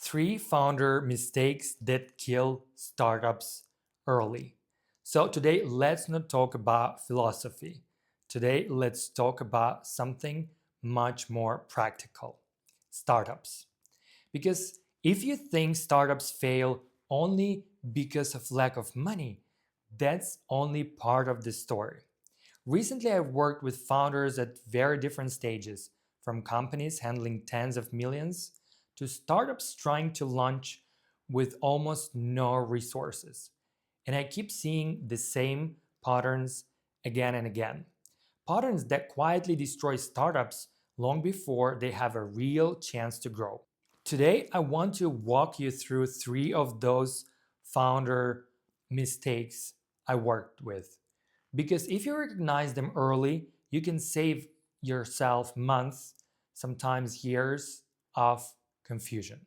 Three founder mistakes that kill startups early. So, today, let's not talk about philosophy. Today, let's talk about something much more practical: startups. Because if you think startups fail only because of lack of money, that's only part of the story. Recently, I've worked with founders at very different stages, from companies handling tens of millions to startups trying to launch with almost no resources. And I keep seeing the same patterns again and again. Patterns that quietly destroy startups long before they have a real chance to grow. Today, I want to walk you through three of those founder mistakes I worked with. Because if you recognize them early, you can save yourself months, sometimes years of confusion.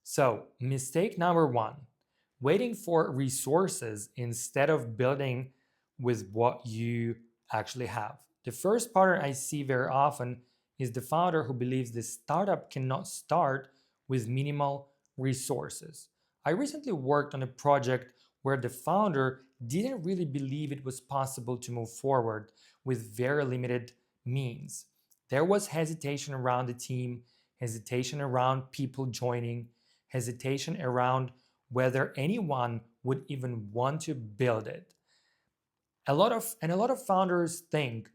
So, mistake number one: waiting for resources instead of building with what you actually have. The first pattern I see very often is the founder who believes the startup cannot start with minimal resources. I recently worked on a project where the founder didn't really believe it was possible to move forward with very limited means. There was hesitation around the team, hesitation around people joining, hesitation around whether anyone would even want to build it. A lot of founders think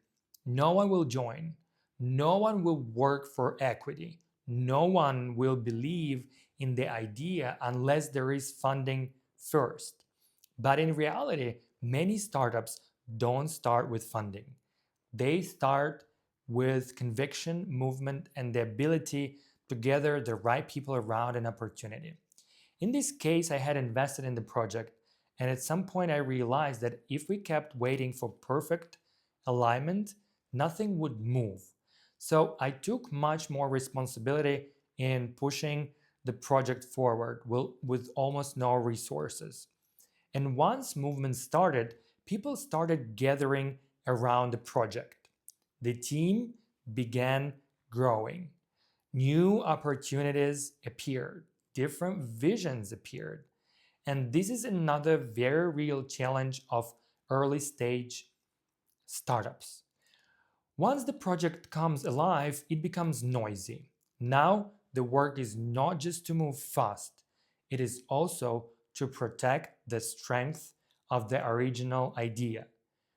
no one will join, no one will work for equity, no one will believe in the idea unless there is funding first. But in reality, many startups don't start with funding. They start with conviction, movement, and the ability to gather the right people around an opportunity. In this case, I had invested in the project, and at some point I realized that if we kept waiting for perfect alignment, nothing would move. So I took much more responsibility in pushing the project forward with almost no resources. And once movement started, people started gathering around the project. The team began growing. New opportunities appeared, different visions appeared. And this is another very real challenge of early stage startups. Once the project comes alive, it becomes noisy. Now, the work is not just to move fast, it is also to protect the strength of the original idea.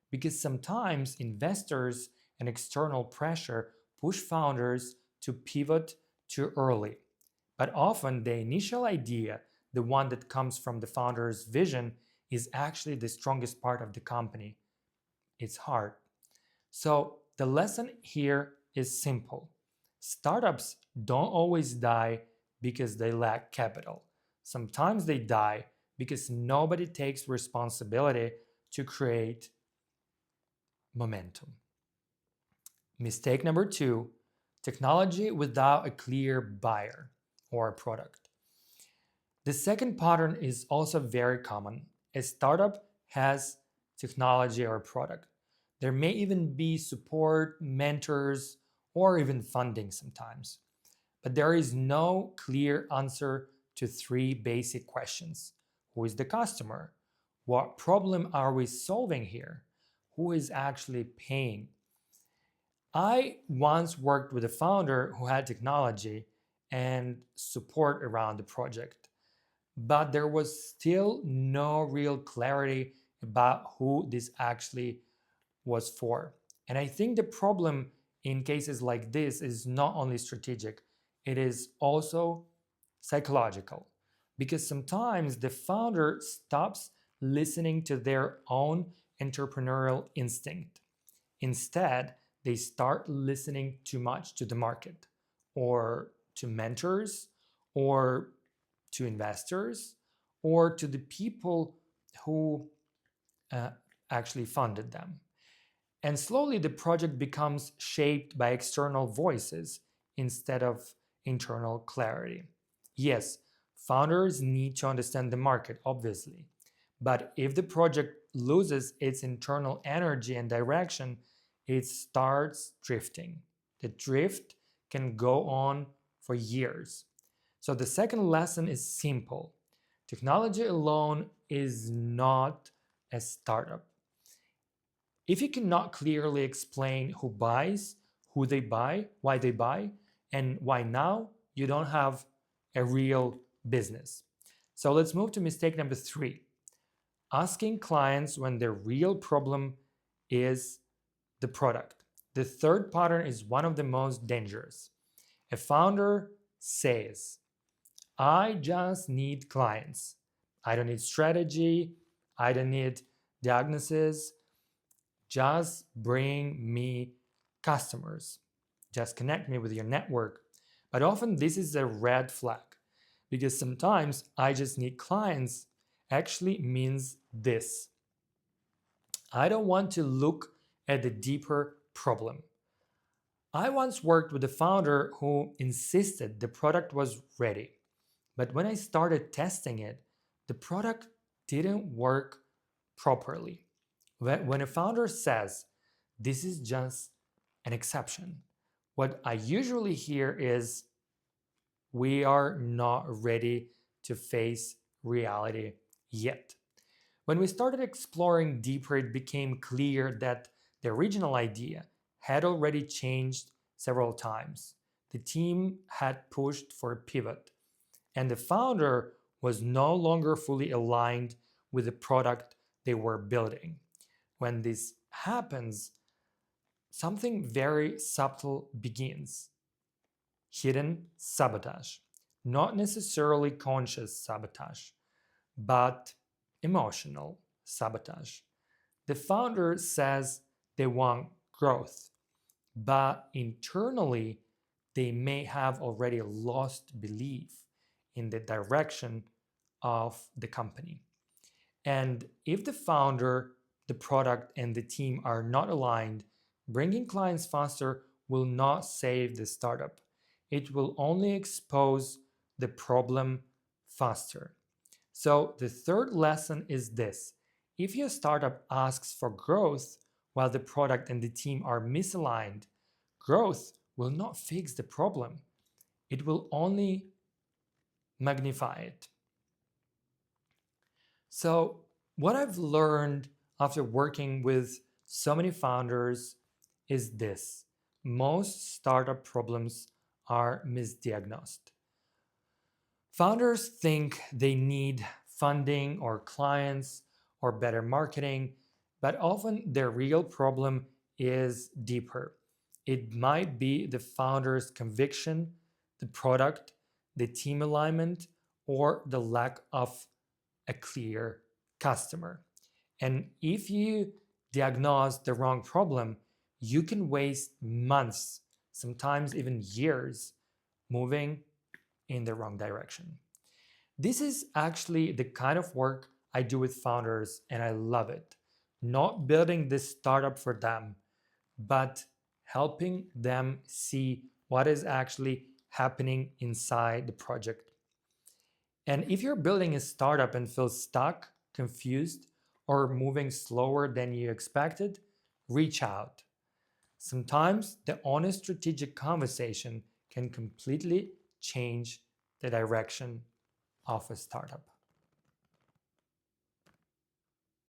Because sometimes investors and external pressure push founders to pivot too early. But often, the initial idea, the one that comes from the founder's vision, is actually the strongest part of the company. It's hard. So, the lesson here is simple: startups don't always die because they lack capital. Sometimes they die because nobody takes responsibility to create momentum. Mistake number two: technology without a clear buyer or product. The second pattern is also very common. A startup has technology or product. There may even be support, mentors, or even funding sometimes. But there is no clear answer to three basic questions: who is the customer? What problem are we solving here? Who is actually paying? I once worked with a founder who had technology and support around the project, but there was still no real clarity about who this actually was for. And I think the problem in cases like this is not only strategic, it is also psychological. Because sometimes the founder stops listening to their own entrepreneurial instinct. Instead, they start listening too much to the market, or to mentors, or to investors, or to the people who uh, actually funded them. And slowly the project becomes shaped by external voices instead of internal clarity. Yes, founders need to understand the market, obviously. But if the project loses its internal energy and direction, it starts drifting. The drift can go on for years. So the second lesson is simple. Technology alone is not a startup. If you cannot clearly explain who buys, who they buy, and why now, you don't have a real business. So let's move to mistake number 3. Asking clients when the real problem is the product. The third pattern is one of the most dangerous. A founder says, I just need clients. I don't need strategy. I don't need diagnosis. Just bring me customers. Just connect me with your network. But often this is a red flag because sometimes I just need clients actually means this. I don't want to look at the deeper problem. I once worked with a founder who insisted the product was ready. But when I started testing it, the product didn't work properly. When a founder says, this is just an exception, what I usually hear is, we are not ready to face reality yet. When we started exploring deeper, it became clear that the original idea had already changed several times. The team had pushed for a pivot, and the founder was no longer fully aligned with the product they were building. When this happens, something very subtle begins: hidden sabotage. Not necessarily conscious sabotage, but emotional sabotage. The founder says they want growth, but internally they may have already lost belief in the direction of the company. And if the founder, the product, and the team are not aligned, bringing clients faster will not save the startup. It will only expose the problem faster. So the third lesson is this: if your startup asks for growth while the product and the team are misaligned, growth will not fix the problem. It will only magnify it. So, what I've learned after working with so many founders is this: most startup problems are misdiagnosed. Founders think they need funding or clients or better marketing, but often their real problem is deeper. It might be the founder's conviction, the product, the team alignment, or the lack of a clear customer. And if you diagnose the wrong problem, you can waste months, sometimes even years, moving in the wrong direction. This is actually the kind of work I do with founders, and I love it. Not building this startup for them, but helping them see what is actually happening inside the project. And if you're building a startup and feel stuck, confused, or moving slower than you expected, reach out. Sometimes the honest strategic conversation can completely change the direction of a startup.